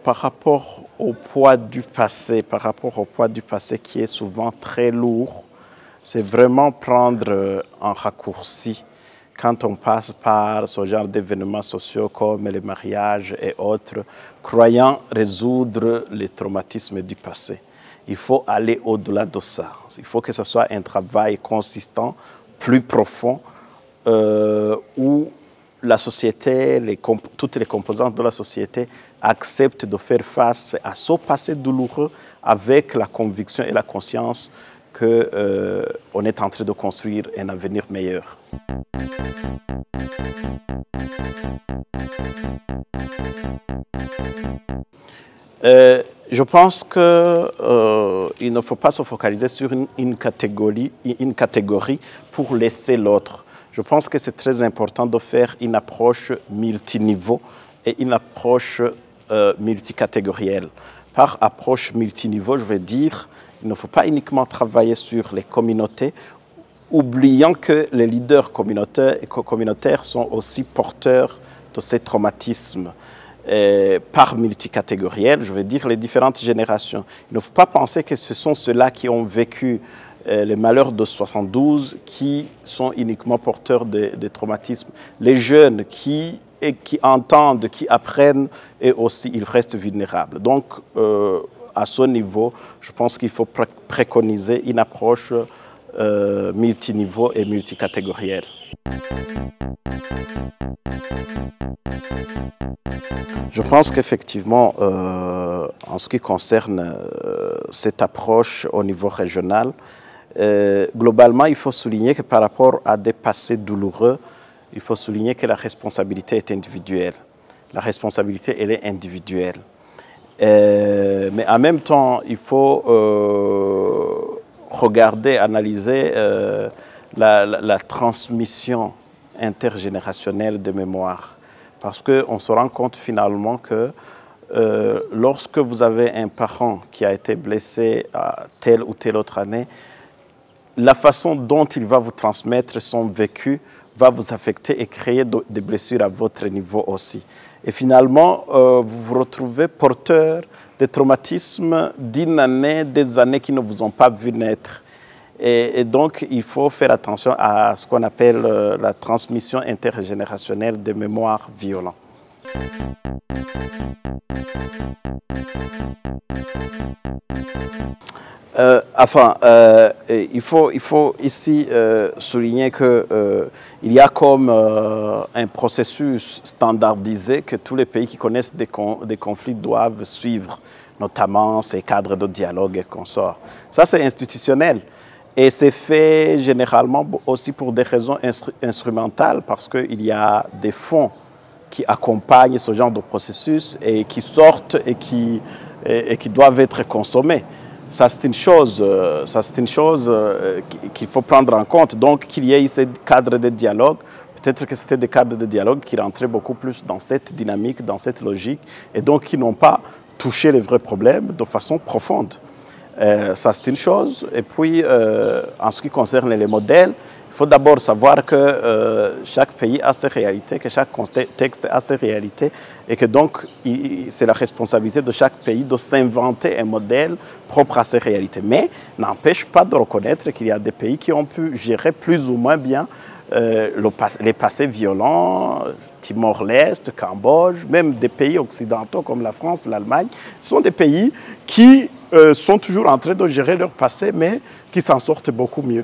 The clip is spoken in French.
Par rapport au poids du passé, qui est souvent très lourd, c'est vraiment prendre un raccourci quand on passe par ce genre d'événements sociaux comme les mariages et autres, croyant résoudre les traumatismes du passé. Il faut aller au-delà de ça. Il faut que ce soit un travail consistant, plus profond, où la société, toutes les composantes de la société acceptent de faire face à ce passé douloureux avec la conviction et la conscience qu'on est en train de construire un avenir meilleur. Je pense qu'il ne faut pas se focaliser sur une catégorie pour laisser l'autre. Je pense que c'est très important de faire une approche multiniveau et une approche multicatégorielle. Par approche multiniveau, je veux dire, il ne faut pas uniquement travailler sur les communautés, oubliant que les leaders communautaires sont aussi porteurs de ces traumatismes. Par multicatégoriel, je veux dire les différentes générations. Il ne faut pas penser que ce sont ceux-là qui ont vécu les malheurs de 72 qui sont uniquement porteurs de traumatismes. Les jeunes qui entendent, qui apprennent, et aussi ils restent vulnérables. Donc, à ce niveau, je pense qu'il faut préconiser une approche multiniveau et multicatégorielle. Je pense qu'effectivement, en ce qui concerne cette approche au niveau régional, globalement, il faut souligner que par rapport à des passés douloureux, il faut souligner que la responsabilité est individuelle. La responsabilité, elle est individuelle. Mais en même temps, il faut regarder, analyser la transmission intergénérationnelle de mémoire. Parce qu'on se rend compte finalement que lorsque vous avez un parent qui a été blessé à telle ou telle autre année, la façon dont il va vous transmettre son vécu va vous affecter et créer des blessures à votre niveau aussi. Et finalement, vous vous retrouvez porteur de traumatismes d'une année, des années qui ne vous ont pas vu naître. Et donc, il faut faire attention à ce qu'on appelle la transmission intergénérationnelle des mémoires violentes. Il faut ici souligner qu'il y a comme un processus standardisé que tous les pays qui connaissent des conflits doivent suivre, notamment ces cadres de dialogue et consorts. Ça, c'est institutionnel. Et c'est fait généralement aussi pour des raisons instrumentales, parce qu'il y a des fonds qui accompagnent ce genre de processus et qui sortent et qui doivent être consommés. Ça, c'est une chose qu'il faut prendre en compte. Donc, qu'il y ait ces cadres de dialogue, peut-être que c'était des cadres de dialogue qui rentraient beaucoup plus dans cette dynamique, dans cette logique, et donc qui n'ont pas touché les vrais problèmes de façon profonde. Ça, c'est une chose. Et puis, en ce qui concerne les modèles, il faut d'abord savoir que chaque pays a ses réalités, que chaque contexte a ses réalités, et que donc, c'est la responsabilité de chaque pays de s'inventer un modèle propre à ses réalités. Mais n'empêche pas de reconnaître qu'il y a des pays qui ont pu gérer plus ou moins bien les passés violents, Timor-Leste, Cambodge, même des pays occidentaux comme la France, l'Allemagne, sont des pays qui sont toujours en train de gérer leur passé, mais qui s'en sortent beaucoup mieux.